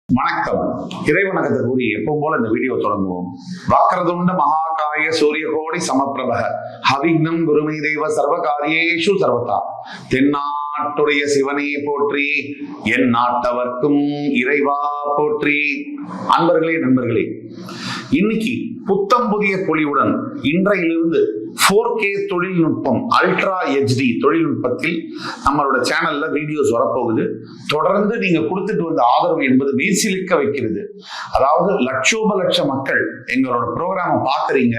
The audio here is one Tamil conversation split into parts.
வணக்கம். இறைவணக்கத்தை கூறி எப்பவும் போல இந்த வீடியோ தொடங்குவோம். வக்ரதுண்ட மகாகாய சூரிய கோடி சமப்பிரபக ஹவிக்னம் குருமே தெய்வ சர்வகாரியேஷு சர்வதா. தென்னாட்டுடைய சிவனே போற்றி, என் நாட்டவர்க்கும் இறைவா போற்றி. அன்பர்களே, நண்பர்களே, இன்னைக்கு புத்தம் புதிய பொலிவுடன் இன்றையிலிருந்து 4K தொழில்நுட்பம், அல்ட்ரா HD தொழில்நுட்பத்தில் நம்மளோட சேனல்ல வீடியோஸ் வரப்போகுது. தொடர்ந்து நீங்க கொடுத்துட்டு வந்த ஆதரவு என்பது மெய்சிலிக்க வைக்கிறது. அதாவது லட்ச மக்கள் எங்களோட ப்ரோக்ராமை பாக்குறீங்க,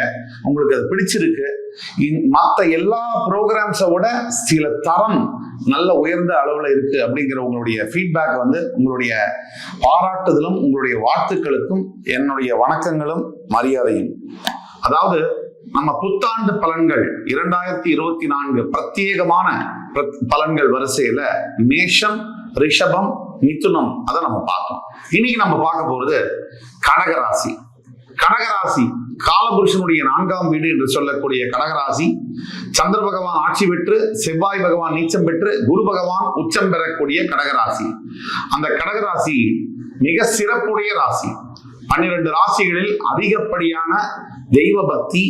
உங்களுக்கு அது பிடிச்சிருக்கு. மற்ற எல்லா ப்ரோக்ராம்ஸை விட சில தரம் நல்ல உயர்ந்த அளவுல இருக்கு அப்படிங்கிற உங்களுடைய ஃபீட்பேக் உங்களுடைய பாராட்டுதலும் உங்களுடைய வாழ்த்துக்களுக்கும் என்னுடைய வணக்கங்களும் மரியாதையும். அதாவது நம்ம புத்தாண்டு பலன்கள் 2024 பிரத்யேகமான பலன்கள் வரிசையில மேஷம், ரிஷபம், மிதுனம் அதை நம்ம பார்த்தோம். இன்னைக்கு நம்ம பார்க்க போறது கடகராசி. கடகராசி காலபுருஷனுடைய 4ஆம் வீடு என்று சொல்லக்கூடிய கடகராசி. சந்திர பகவான் ஆட்சி பெற்று, செவ்வாய் பகவான் நீச்சம் பெற்று, குரு பகவான் உச்சம் பெறக்கூடிய கடகராசி. அந்த கடகராசி மிக சிறப்புடைய ராசி. 12 ராசிகளில் அதிகப்படியான தெய்வ பக்தி,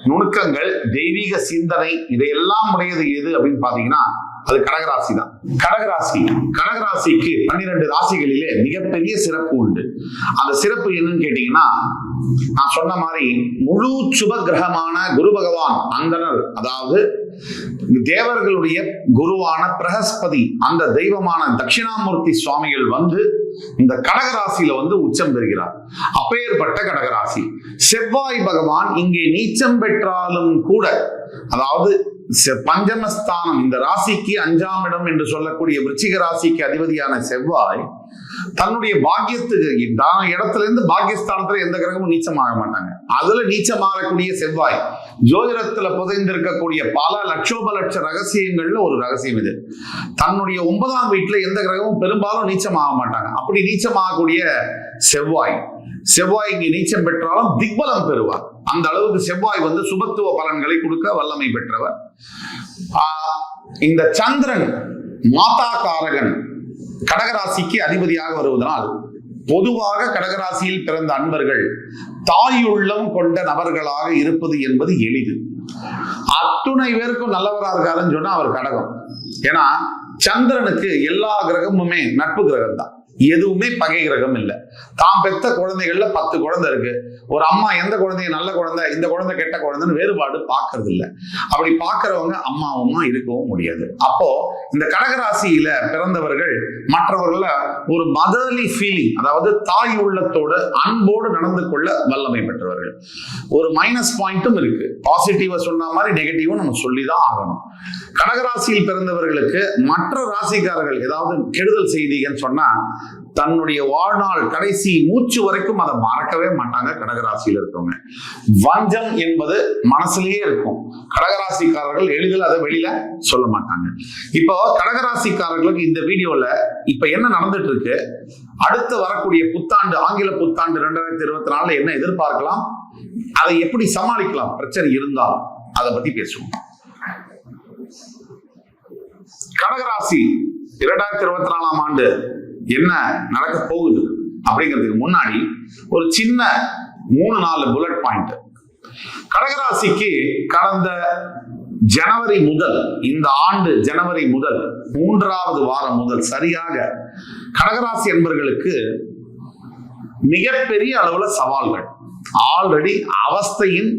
நுணுக்கங்கள், தெய்வீக சிந்தனை இதையெல்லாம் உடையது எது அப்படின்னு பாத்தீங்கன்னா அது கடகராசி தான். கடகராசிக்கு 12 ராசிகளிலே மிகப்பெரிய சிறப்பு உண்டு. அந்த சிறப்பு என்னன்னு கேட்டீங்கன்னா, நான் சொன்ன மாதிரி முழு சுப கிரகமான குரு பகவான் அந்தனர், அதாவது தேவர்களுடைய குருவான பிரகஸ்பதி, அந்த தெய்வமான தட்சிணாமூர்த்தி சுவாமிகள் இந்த கடகராசியில உச்சம் பெறுகிறார். அப்பேற்பட்ட கடகராசி. செவ்வாய் பகவான் இங்கே நீச்சம் பெற்றாலும் கூட, அதாவது பஞ்சமஸ்தானம், இந்த ராசிக்கு 5ஆம் இடம் என்று சொல்லக்கூடிய விருச்சிக ராசிக்கு அதிபதியான செவ்வாய் தன்னுடைய பாக்கியத்துக்கு இடத்துல இருந்து பாக்கியஸ்தானத்துல எந்த கிரகமும் நீச்சமாக மாட்டாங்க. அதுல நீச்சமாகக்கூடிய செவ்வாய் ஜோதிடத்துல புதைந்திருக்கக்கூடிய பல லட்ச ரகசியங்கள்ல ஒரு ரகசியம் இது. தன்னுடைய 9ஆம் வீட்டுல எந்த கிரகமும் பெரும்பாலும் நீச்சமாக மாட்டாங்க. அப்படி நீச்சமாகக்கூடிய செவ்வாய் இங்கே நீச்சம் பெற்றாலும் திக்பலம் பெறுவார். அந்த அளவுக்கு செவ்வாய் சுபத்துவ பலன்களை கொடுக்க வல்லமை பெற்றவர். இந்த சந்திரன் மாதா காரகன் கடகராசிக்கு அதிபதியாக வருவதனால் பொதுவாக கடகராசியில் பிறந்த அன்பர்கள் தாயுள்ளம் கொண்ட நபர்களாக இருப்பது என்பது எளிது. அத்துணை பேருக்கும் நல்லவரா இருக்காருன்னு சொன்னா அவர் கடகம். ஏன்னா சந்திரனுக்கு எல்லா கிரகமுமே நட்பு கிரகம் தான், எதுவுமே பகை கிரகம் இல்லை. தாம் பெத்த குழந்தைகள்ல 10 குழந்தை இருக்கு. ஒரு அம்மா எந்த குழந்தைய நல்ல குழந்தை, இந்த குழந்தை கெட்ட குழந்தைன்னு வேறுபாடு பார்க்கறது இல்லை. அப்படி பார்க்கறவங்க அம்மாவுமா இருக்கவும் முடியாது. அப்போ இந்த கடகராசியில பிறந்தவர்கள் மற்றவர்கள ஒரு மதர்லி ஃபீலிங், அதாவது தாய் உள்ளத்தோடு அன்போடு நடந்து கொள்ள வல்லமை பெற்றவர்கள். ஒரு மைனஸ் பாயிண்ட்டும் இருக்கு. பாசிட்டிவா சொன்ன மாதிரி நெகட்டிவும் நம்ம சொல்லிதான் ஆகணும். கடகராசியில் பிறந்தவர்களுக்கு மற்ற ராசிக்காரர்கள் ஏதாவது கெடுதல் செய்தின்னு சொன்னா தன்னுடைய வாழ்நாள் கடைசி மூச்சு வரைக்கும் அதை மறக்கவே மாட்டாங்க. கடகராசியில் இருக்கவங்க வஞ்சம் என்பது மனசுலயே இருக்கும். கடகராசிக்காரர்கள் எளிதில் அதை வெளியில சொல்ல மாட்டாங்க. இப்போ கடகராசிக்காரர்களுக்கு இந்த வீடியோல இப்ப என்ன நடந்துட்டு இருக்கு, அடுத்து வரக்கூடிய புத்தாண்டு, ஆங்கில புத்தாண்டு 2024 என்ன எதிர்பார்க்கலாம், அதை எப்படி சமாளிக்கலாம், பிரச்சனை இருந்தால் அதை பத்தி பேசுவோம். கடகராசி 2024ஆம் ஆண்டு என்ன நடக்க போகுது அப்படிங்கிறதுக்கு முன்னாடி ஒரு சின்ன 3-4 புல்லட் பாயிண்ட். கடகராசிக்கு கடந்த ஜனவரி முதல், இந்த ஆண்டு ஜனவரி முதல் 3வது வாரம் முதல் சரியாக கடகராசி என்பவர்களுக்கு மிகப்பெரிய அளவுல சவால்கள். ஆல்ரெடி அவஸ்தையின்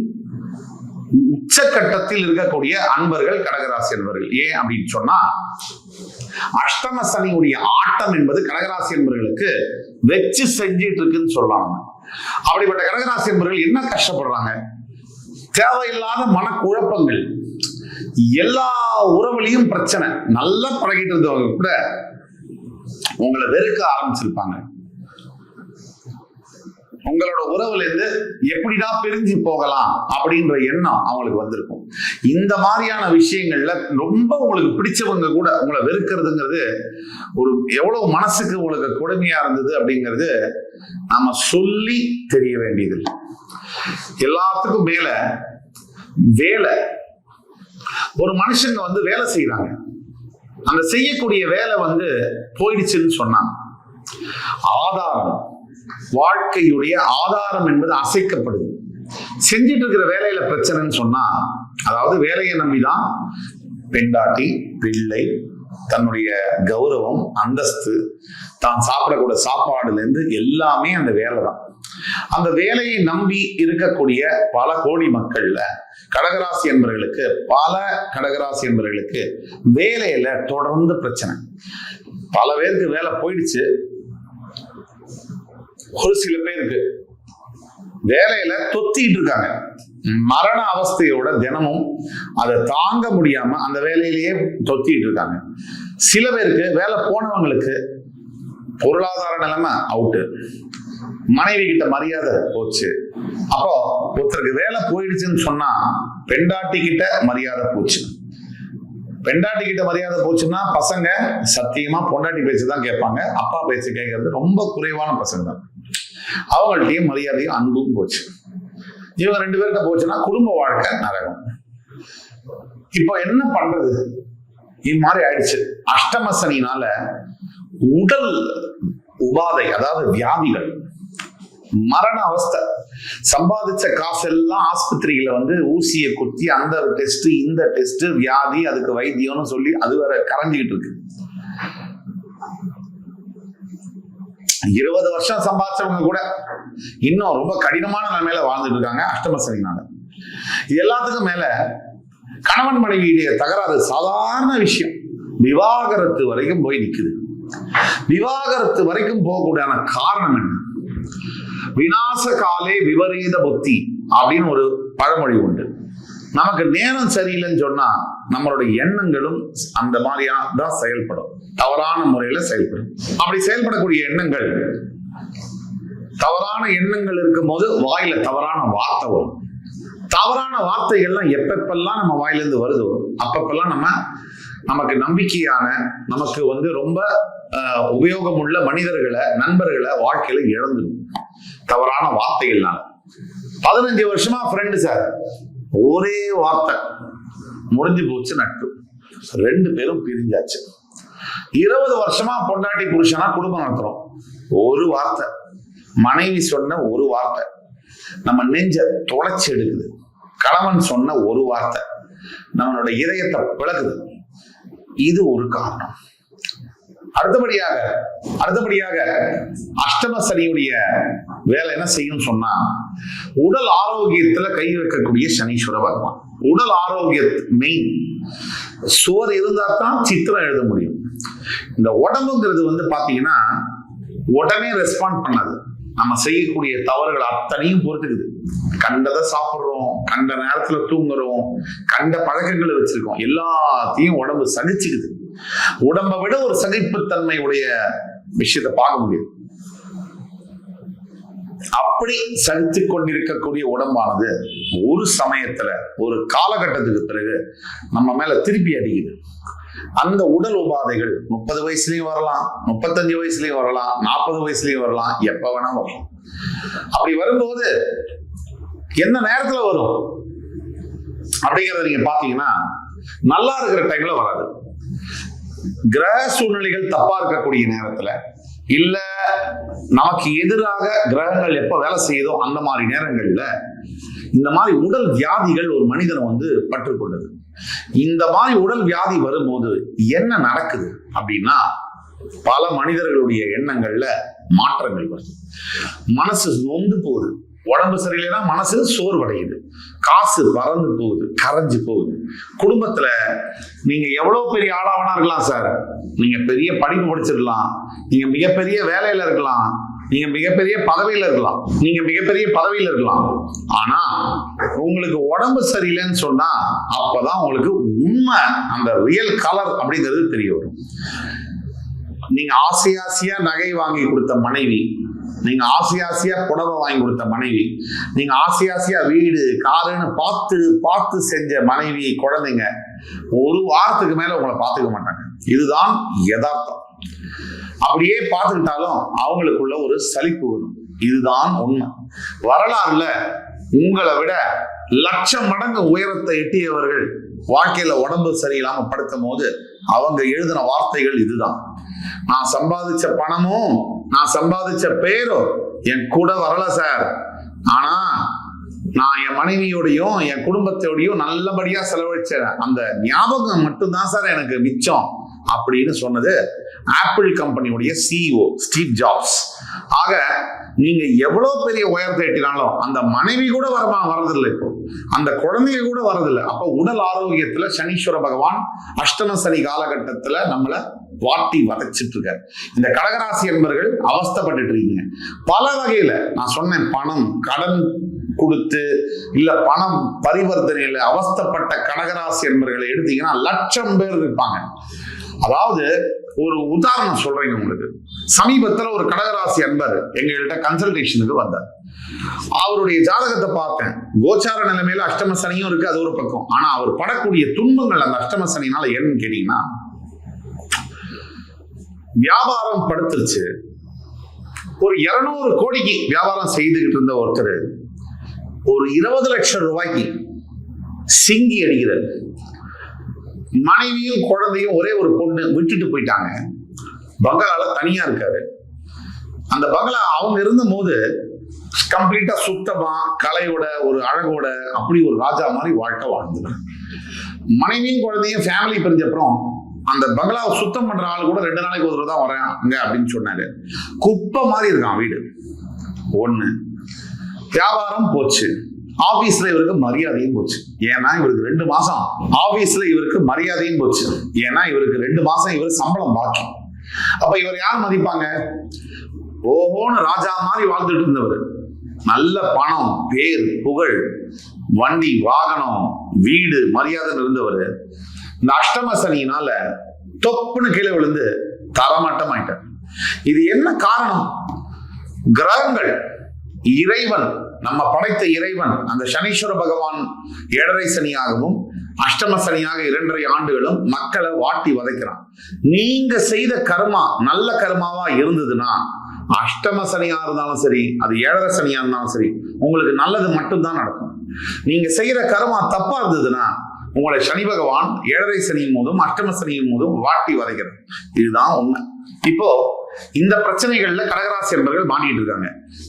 உச்சக்கட்டத்தில் இருக்கக்கூடிய அன்பர்கள் கடகராசி என்பவர்கள். ஏன் அப்படின்னு சொன்னா, அஷ்டம சனியுடைய ஆட்டம் என்பது கடகராசி என்பவர்களுக்கு வெச்சு செஞ்சிட்டு இருக்குன்னு சொல்லலாம். அப்படிப்பட்ட கடகராசி என்பவர்கள் என்ன கஷ்டப்படுறாங்க, தேவையில்லாத மனக்குழப்பங்கள், எல்லா உறவுலையும் பிரச்சனை. நல்லா பழகிட்டு இருந்தவங்க கூட உங்களை வெறுக்க ஆரம்பிச்சிருப்பாங்க. உங்களோட உறவுல இருந்து எப்படிடா பிரிஞ்சு போகலாம் அப்படின்ற எண்ணம் அவங்களுக்கு வந்திருக்கும். இந்த மாதிரியான விஷயங்கள்ல ரொம்ப உங்களுக்கு பிடிச்சவங்க கூட உங்களை வெறுக்கிறதுங்கிறது ஒரு எவ்வளவு மனசுக்கு உங்களுக்கு கொடுமையா இருந்தது அப்படிங்கிறது நாம சொல்லி தெரிய வேண்டியதில்லை. எல்லாத்துக்கும் மேல வேலை. ஒரு மனுஷங்க வேலை செய்யறாங்க, அந்த செய்யக்கூடிய வேலை போயிடுச்சுன்னு சொன்னாங்க, ஆதாரம், வாழ்க்கையுடைய ஆதாரம் என்பது அசைக்கப்படுது. செஞ்சிட்டு இருக்கிற வேலையில பிரச்சனைன்னு சொன்னா, அதாவது வேலையை நம்பிதான் பெண்டாட்டி, பிள்ளை, தன்னுடைய கௌரவம், அந்தஸ்து, தான் சாப்பிடக்கூடிய சாப்பாடுல இருந்து எல்லாமே அந்த வேலை தான். அந்த வேலையை நம்பி இருக்கக்கூடிய பல கோடி மக்கள்ல கடகராசி என்பவர்களுக்கு, பல கடகராசி என்பவர்களுக்கு வேலையில தொடர்ந்து பிரச்சனை. பல பேருக்கு வேலை போயிடுச்சு, ஒரு சில பேருக்கு வேலையில தொத்திட்டு இருக்காங்க. மரண அவஸ்தையோட தினமும் அதை தாங்க முடியாம அந்த வேலையிலேயே தொத்திட்டு இருக்காங்க. சில பேருக்கு வேலை போனவங்களுக்கு பொருளாதார நிலைமை அவுட்டு, மனைவி கிட்ட மரியாதை போச்சு. அப்போ ஒருத்தருக்கு வேலை போயிடுச்சுன்னு சொன்னா பெண்டாட்டி கிட்ட மரியாதை போச்சு. பெண்டாட்டி கிட்ட மரியாதை போச்சுன்னா பசங்க சத்தியமா பொண்டாட்டி பேச்சுதான் கேட்பாங்க. அப்பா பேச்சு கேட்கறது ரொம்ப குறைவான பசங்க தான். அவங்கள்ட்டையும் மரியாதையும் அன்பும் போச்சு. இவங்க 2 பேர்கிட்ட போச்சுன்னா குடும்ப வாழ்க்கை நரகம். இப்போ என்ன பண்றது? இது மாதிரி ஆயிடுச்சு. அஷ்டம சனினால உடல் உபாதை, அதாவது வியாதிகள், மரண அவஸ்தை. சம்பாதிச்ச காசெல்லாம் ஆஸ்பத்திரியில ஊசியை குத்தி அந்த டெஸ்ட், இந்த டெஸ்ட், வியாதி, அதுக்கு வைத்தியம்னு சொல்லி அது வேற கரைஞ்சிக்கிட்டு இருக்கு. 20 வருஷம் சம்பாதிச்சவங்க கூட இன்னும் ரொம்ப கடினமான நிலைமையில வாழ்ந்துட்டு இருக்காங்க அஷ்டம சனினால. இது எல்லாத்துக்கும் மேல கணவன் மனைவியுடைய தகராறு சாதாரண விஷயம், விவாகரத்து வரைக்கும் போய் நிக்குது. விவாகரத்து வரைக்கும் போகக்கூடிய காரணம் என்ன? விநாச காலே விபரீத புத்தி அப்படின்னு ஒரு பழமொழி உண்டு. நமக்கு நேரம் சரியில்லைன்னு சொன்னா நம்மளுடைய எண்ணங்களும் அந்த மாதிரியா தான் செயல்படும், தவறான முறையில செயல்படும். அப்படி செயல்படக்கூடிய எண்ணங்கள், தவறான எண்ணங்கள் இருக்கும் போது வாயில தவறான வார்த்தை வரும். தவறான வார்த்தைகள்லாம் எப்பப்பெல்லாம் நம்ம வாயிலிருந்து வருதோ அப்பப்பெல்லாம் நமக்கு நம்பிக்கையான, நமக்கு ரொம்ப உபயோகமுள்ள மனிதர்களை, நண்பர்களை வாழ்க்கையில இழந்துடும் தவறான வார்த்தைகள்னால. 15 வருஷமா ஃப்ரெண்டு சார், ஒரே வார்த்தை முடிஞ்சு போச்சு நட்பு, 2 பேரும் பிரிஞ்சாச்சு. 20 வருஷமா பொண்டாட்டி புருஷனா குடும்பம் நடத்துறோம், ஒரு வார்த்தை, மனைவி சொன்ன ஒரு வார்த்தை நம்ம நெஞ்ச தொலைச்சு எடுக்குது. கணவன் சொன்ன ஒரு வார்த்தை நம்மளோட இதயத்தை பிளக்குது. இது ஒரு காரணம். அடுத்தபடியாக அஷ்டம சனியுடைய வேலை என்ன செய்யும் சொன்னா, உடல் ஆரோக்கியத்துல கை வைக்கக்கூடிய சனீஸ்வர பகவான். உடல் ஆரோக்கிய மெயின். சுவர் இருந்தா தான் சித்திரம் எழுத முடியும். இந்த உடம்புங்கிறது பாத்தீங்கன்னா உடனே ரெஸ்பாண்ட் பண்ணாது. நம்ம செய்யக்கூடிய தவறுகள் அத்தனையும் பொறுத்துக்குது. கண்டதை சாப்பிடுறோம், கண்ட நேரத்துல தூங்குறோம், கண்ட பழக்கங்களை வச்சிருக்கோம், எல்லாத்தையும் உடம்பு சகிச்சுக்குது. உடம்பை விட ஒரு சகிப்புத்தன்மை உடைய விஷயத்தை பார்க்க முடியும். அப்படி சகித்து கொண்டிருக்கக்கூடிய உடம்பானது ஒரு சமயத்துல, ஒரு காலகட்டத்துக்கு பிறகு நம்ம மேல திருப்பி அடிக்குது. அந்த உடல் உபாதைகள் 30 வயசுலயும் வரலாம், 35 வயசுலயும் வரலாம், 40 வயசுலயும் வரலாம், எப்ப வேணா வரலாம். அப்படி வரும்போது எந்த நேரத்துல வரும் அப்படிங்கறத நீங்க பாத்தீங்கன்னா, நல்லா இருக்கிற டைம்ல வராது. கிரக சூழ்நிலைகள் தப்பா இருக்கக்கூடிய நேரத்துல, இல்ல நமக்கு எதிராக கிரகங்கள் எப்ப வேலை செய்யுதோ அந்த மாதிரி நேரங்கள்ல இந்த மாதிரி உடல் வியாதிகள் ஒரு மனிதனை பற்றுக்கொண்டது. இந்த மாதிரி உடல் வியாதி வரும்போது என்ன நடக்குது அப்படின்னா, பல மனிதர்களுடைய எண்ணங்கள்ல மாற்றங்கள் வருது. மனசு நொந்து போகுது. உடம்பு சரியில்லைன்னா மனசு சோர்வடையுது. காசு பறந்து போகுது, கரைஞ்சு போகுது. குடும்பத்துல நீங்க எவ்வளவு பெரிய ஆளாவனா இருக்கலாம் சார், நீங்க பெரிய படிப்பு படிச்சிடலாம், நீங்க மிகப்பெரிய வேலையில இருக்கலாம், நீங்க மிகப்பெரிய பதவியில இருக்கலாம், ஆனா உங்களுக்கு உடம்பு சரியில்லைன்னு சொன்னா அப்பதான் உங்களுக்கு உண்மை, அந்த ரியல் கலர் அப்படிங்கிறது தெரிய வரும். நீங்க ஆசையா நகை வாங்கி கொடுத்த மனைவி, நீங்க ஆசையா புடவை வாங்கி கொடுத்த மனைவி, நீங்க ஆசையா வீடு காருன்னு பார்த்து செஞ்ச மனைவி, குழந்தைங்க ஒரு வாரத்துக்கு மேல உங்களை பார்த்துக்க மாட்டாங்க. இதுதான் யதார்த்தம். அப்படியே பார்த்துக்கிட்டாலும் அவங்களுக்குள்ள ஒரு சலிப்பு வரும். இதுதான் உண்மை. வரலாறுல உங்களை விட லட்சம் மடங்கு உயரத்தை எட்டியவர்கள் வாழ்க்கையில உடம்பு சரியில்லாம படுத்தும் போது அவங்க எழுதின வார்த்தைகள் இதுதான். நான் சம்பாதிச்ச பணமும் நான் சம்பாதிச்ச பேரோ என் கூட வரல சார். ஆனா நான் என் மனைவியோடையும் என் குடும்பத்தோடையும் நல்லபடியா செலவழிச்ச அந்த ஞாபகம் மட்டும்தான் சார் எனக்கு மிச்சம் அப்படின்னு சொன்னது ஆப்பிள் கம்பெனியுடைய சிஇஓ ஸ்டீவ் ஜாப்ஸ். ஆக நீங்க எவ்வளவு பெரிய உயரத்தை எட்டினாலும் அந்த மனைவி கூட வரதில்லை, இப்போ அந்த குழந்தைய கூட வரதில்லை. அப்ப உடல் ஆரோக்கியத்துல சனீஸ்வர பகவான் அஷ்டம சனி காலகட்டத்துல நம்மளை வாட்டி வதைச்சிட்டு இருக்காரு. இந்த கடகராசி என்பர்கள் அவஸ்தைப்பட்டு இருக்கீங்க பல வகையில. நான் சொன்னேன், பணம் கடன் கொடுத்து இல்ல பணம் பரிவர்த்தனையில அவஸ்தைப்பட்ட கடகராசி என்பர்களை எடுத்தீங்கன்னா லட்சம் பேர் இருப்பாங்க. அதாவது ஒரு உதாரணம் சொல்றேன் உங்களுக்கு. சமீபத்துல ஒரு கடகராசி அன்பர் எங்கள்கிட்ட கன்சல்டேஷனுக்கு வந்தார். அவருடைய ஜாதகத்தை பார்த்தேன். கோச்சார நிலைமையில அஷ்டம சனியும் இருக்கு, அது ஒரு பக்கம். ஆனா அவர் படக்கூடிய துன்பங்கள் அந்த அஷ்டம சனினால என்னன்னு கேட்டீங்கன்னா, வியாபாரம் படுத்துருச்சு. ஒரு 200 கோடிக்கு வியாபாரம் செய்துகிட்டு இருந்த ஒருத்தர் ஒரு 20 லட்சம் ரூபாய்க்கு சிங்கி அடிக்கிறார். மனைவியும் குழந்தையும் ஒரே ஒரு பொண்ணு விட்டுட்டு போயிட்டாங்க. பங்களால தனியா இருக்காரு. அந்த பங்களா அவங்க இருந்த போது கம்ப்ளீட்டா சுத்தமா கலையோட ஒரு அழகோட அப்படி ஒரு ராஜா மாதிரி வாழ்க்கை வாழ்ந்துங்க. மனைவியும் குழந்தையும் ஃபேமிலி பிரிஞ்சப்புறம் அந்த பங்களாவை சுத்தம் பண்ற ஆள் கூட 2 நாளைக்கு ஒரு தான் வராங்க அப்படின்னு சொன்னாரு. குப்பை மாதிரி இருக்கான் வீடு. ஒண்ணு, வியாபாரம் போச்சு. ஆபீஸ்ல இவருக்கு மரியாதையும் போச்சு. ஏன்னா இவருக்கு 2 மாசம் ஆபீஸ்ல இவருக்கு மரியாதையும் போச்சு. ஏன்னா இவருக்கு 2 மாசம் இவர் சம்பளம் பாக்கி. அப்ப இவர் யார் மதிப்பாங்க? ஓஹோன்னு ராஜா மாதிரி வாழ்ந்துட்டு இருந்தவர். நல்ல பணம், பேர், புகழ், வண்டி, வாகனம், வீடு, மரியாதை இருந்தவர் இந்த அஷ்டம சனியினால தொப்புன்னு கீழே விழுந்து தரமட்டம் ஆயிட்டார். இது என்ன காரணம்? கிரகங்கள், இறைவன், நம்ம படைத்த இறைவன் அந்த சனீஸ்வர பகவான் 7.5 சனியாகவும் அஷ்டம சனியாக 2.5 ஆண்டுகளும் மக்களை வாட்டி வதைக்கிறான். நீங்க செய்த கர்மா நல்ல கர்மாவா இருந்ததுன்னா, அஷ்டம சனியா இருந்தாலும் சரி, அது 7.5 சனியா இருந்தாலும் சரி, உங்களுக்கு நல்லது மட்டும்தான் நடக்கும். நீங்க செய்யற கர்மா தப்பா இருந்ததுன்னா உங்களை சனி பகவான் 7.5 சனியின் போதும் அஷ்டம சனியின் போதும் வாட்டி வதைக்கிறார். இதுதான் உண்மை. இப்போ இந்த பிரச்சனைகள்ல கடகராசி என்பவர்கள் மாட்டிட்டு இருக்காங்க.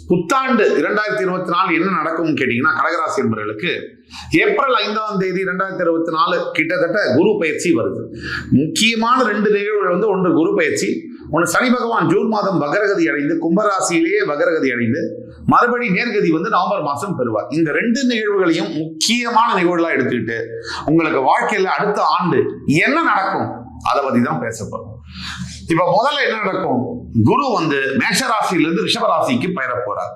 புத்தாண்டு 2024 என்ன நடக்கும் கேட்டீங்கன்னா, கடகராசி என்பவர்களுக்கு ஏப்ரல் 5ஆம் தேதி 2024 கிட்டத்தட்ட குரு பயிற்சி வருது. முக்கியமான 2 நிகழ்வுகள் ஒன்று குரு பயிற்சி, ஒன்று சனி பகவான் ஜூன் மாதம் வக்ரகதி அடைந்து கும்பராசியிலேயே வக்ரகதி அடைந்து மறுபடி நேர்கதி நவம்பர் மாசம் பெறுவார். இந்த 2 நிகழ்வுகளையும் முக்கியமான நிகழ்வுகளா எடுத்துக்கிட்டு உங்களுக்கு வாழ்க்கையில அடுத்த ஆண்டு என்ன நடக்கும் அதை பத்தி தான் பேசப்படும். இப்ப முதல்ல என்ன நடக்கும்? குரு மேஷ ராசியிலிருந்து ரிஷப ராசிக்கு பெயர போறார்.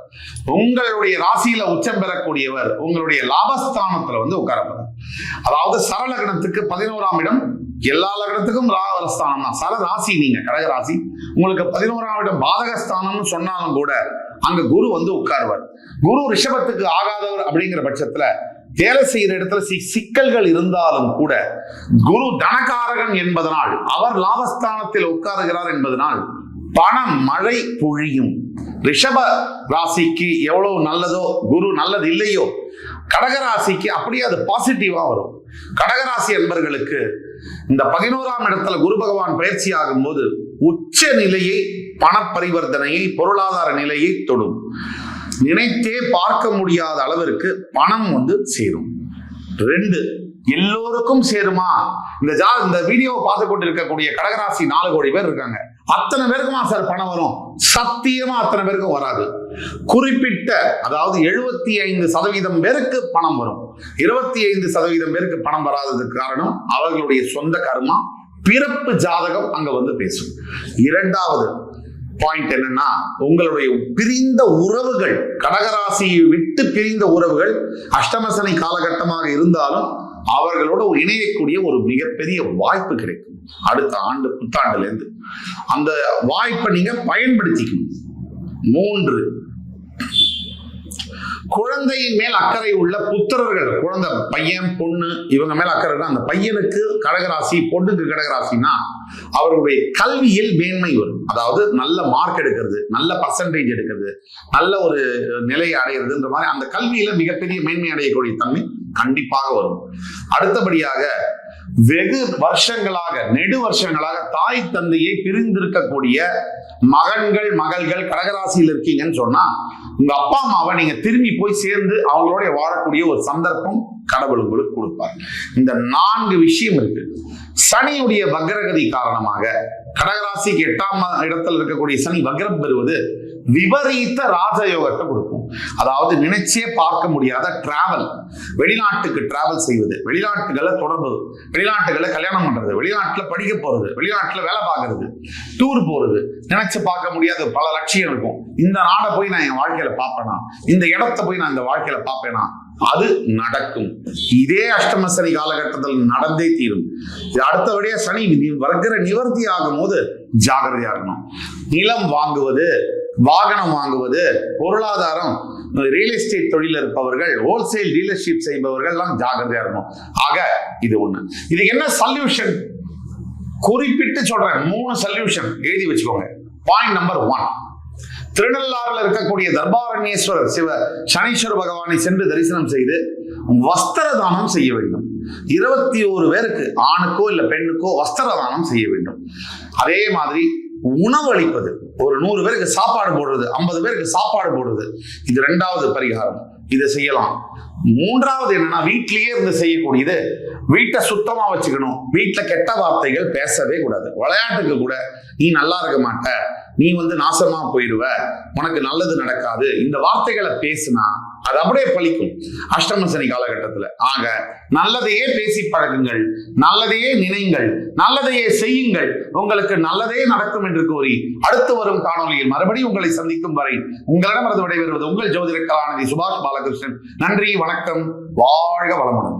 உங்களுடைய ராசியில உச்சம் பெறக்கூடியவர் உங்களுடைய லாபஸ்தானத்துல உட்கார போறார். அதாவது சர லக்னத்துக்கு 11ஆம் இடம், எல்லா லக்னத்துக்கும் லாபஸ்தானம் தான். சர ராசி நீங்க கடக ராசி, உங்களுக்கு 11ஆம் இடம் பாதகஸ்தானம்னு சொன்னாலும் கூட அங்க குரு உட்காருவார். குரு ரிஷபத்துக்கு ஆகாதவர் அப்படிங்கிற பட்சத்துல வேலை செய்யற இடத்துல சிக்கல்கள் இருந்தாலும் கூட குரு தனகாரகன் என்பதனால் அவர் லாபஸ்தானத்தில் உட்காருகிறார் என்பதனால் பண மழை பொழியும். ரிஷப ராசிக்கு எவ்வளவு நல்லதோ, குரு நல்லது இல்லையோ, கடகராசிக்கு அப்படியே அது பாசிட்டிவா வரும். கடகராசி என்பர்களுக்கு இந்த 11ஆம் இடத்துல குரு பகவான் பயிற்சி ஆகும் போது உச்ச நிலையை, பண பரிவர்த்தனையை, பொருளாதார நிலையை தொடும். நினைத்தே பார்க்க முடியாத அளவிற்கு பணம் சேரும். 2, எல்லோருக்கும் சேருமா? இந்த வீடியோவை பார்த்து கொண்டு இருக்கக்கூடிய கடகராசி 4 கோடி பேர் இருக்காங்க. அத்தனை பேருக்குமா சார் பணம் வரும்? சத்தியமா அத்தனை பேருக்கும் வராது. குறிப்பிட்ட, அதாவது 75% பேருக்கு பணம் வரும். 25% பேருக்கு பணம் வராததுக்கு காரணம் அவர்களுடைய சொந்த கர்மா, பிறப்பு ஜாதகம் அங்க பேசும். 2வது பாயிண்ட் என்னன்னா, உங்களுடைய பிரிந்த உறவுகள், கடகராசியை விட்டு பிரிந்த உறவுகள் அஷ்டமசனி காலகட்டமாக இருந்தாலும் அவர்களோட இணையக்கூடிய ஒரு மிகப்பெரிய வாய்ப்பு கிடைக்கும் அடுத்த ஆண்டு புத்தாண்டுல இருந்து. அந்த வாய்ப்பை நீங்க பயன்படுத்திக்கணும். 3, குழந்தையின் மேல் அக்கறை உள்ள புத்திரர்கள், குழந்தை பையன் பொண்ணு இவங்க மேல அக்கறை இருக்கு. அந்த பையனுக்கு கடகராசி, பொண்ணுக்கு கடகராசினா அவர்களுடைய கல்வியில் மேன்மை வரும். அதாவது நல்ல மார்க் எடுக்கிறது, நல்ல பர்சன்டேஜ் எடுக்கிறது, நல்ல ஒரு நிலையை அடைகிறதுன்ற மாதிரி அந்த கல்வியில மிகப்பெரிய மேன்மை அடையக்கூடிய தன்மை கண்டிப்பாக வரும். அடுத்தபடியாக வெகு வருஷங்களாக நெடு வருஷங்களாக தாய் தந்தையை பிரிந்திருக்கக்கூடிய மகன்கள் மகள்கள் கடகராசியில் இருக்கீங்கன்னு சொன்னா உங்க அப்பா அம்மாவை நீங்க திரும்பி போய் சேர்ந்து அவங்களோட வாழக்கூடிய ஒரு சந்தர்ப்பம் கடவுள் உங்களுக்கு கொடுப்பார். இந்த 4 விஷயம் இருக்கு. சனியுடைய வக்ரகதி காரணமாக கடகராசிக்கு 8ஆம் இடத்தில் இருக்கக்கூடிய சனி வக்ரம் பெறுவது விபரீத ராஜயோகத்தை கொடுக்கும். அதாவது நினைச்சே பார்க்க முடியாத டிராவல், வெளிநாட்டுக்கு டிராவல் செய்வது, வெளிநாட்டுகளை தொடர்பு, வெளிநாட்டுகளை கல்யாணம் பண்றது, வெளிநாட்டுல படிக்க போறது, வெளிநாட்டுல வேலை பார்க்கறது, டூர் போறது, நினைச்சு பார்க்க முடியாத பல லட்சியம் இருக்கும். இந்த நாடை போய் நான் என் வாழ்க்கையில பார்ப்பேனா, இந்த இடத்தை போய் நான் இந்த வாழ்க்கையில பார்ப்பேனா, அது நடக்கும். இதே அஷ்டம சனி காலகட்டத்தில் நடந்தே தீரும். அடுத்தபடியா சனி வர்க்கர நிவர்த்தி ஆகும் போது ஜாகிரதையா இருக்கணும். நிலம் வாங்குவது, வாகனம் வாங்குவது, பொருளாதாரம், ரியல் எஸ்டேட் தொழில் இருப்பவர்கள், ஹோல்சேல் டீலர்ஷிப் செய்பவர்கள் எல்லாம் ஜாகிரதையா இருக்கணும். ஆக இது ஒண்ணு. இதுக்கு என்ன சொல்யூஷன் குறிப்பிட்டு சொல்றேன். 3 சொல்யூஷன் எழுதி வச்சுக்கோங்க. பாயிண்ட் நம்பர் 1, திருநள்ளாறுல இருக்கக்கூடிய தர்பாரண்யேஸ்வரர் சிவ சனீஸ்வர பகவானை சென்று தரிசனம் செய்து வஸ்திர தானம் செய்ய வேண்டும். 21 பேருக்கு, ஆணுக்கோ இல்ல பெண்ணுக்கோ வஸ்திர தானம் செய்ய வேண்டும். அதே மாதிரி உணவு அளிப்பது, ஒரு 100 பேருக்கு சாப்பாடு போடுறது, 50 பேருக்கு சாப்பாடு போடுறது, இது 2வது பரிகாரம். இதை செய்யலாம். 3வது என்னன்னா, வீட்டிலேயே இருந்து செய்யக்கூடியது, வீட்டை சுத்தமா வச்சுக்கணும். வீட்டுல கெட்ட வார்த்தைகள் பேசவே கூடாது. விளையாட்டுக்கு கூட நீ நல்லா இருக்க மாட்ட, நீ நாசமா போயிடுவ, உனக்கு நல்லது நடக்காது, இந்த வார்த்தைகளை பேசினா அது அப்படியே பலிக்கும் அஷ்டம சனி காலகட்டத்துல. ஆக நல்லதையே பேசி பழகுங்கள், நல்லதையே நினைங்கள், நல்லதையே செய்யுங்கள், உங்களுக்கு நல்லதே நடக்கும் என்று கூறி அடுத்து வரும் காணொலியில் மறுபடியும் உங்களை சந்திக்கும் வரை உங்களிடமிருந்து விடைபெறுவது உங்கள் ஜோதிட கலாநிதி சுபாஷ் பாலகிருஷ்ணன். நன்றி, வணக்கம், வாழ்க வளமுடன்.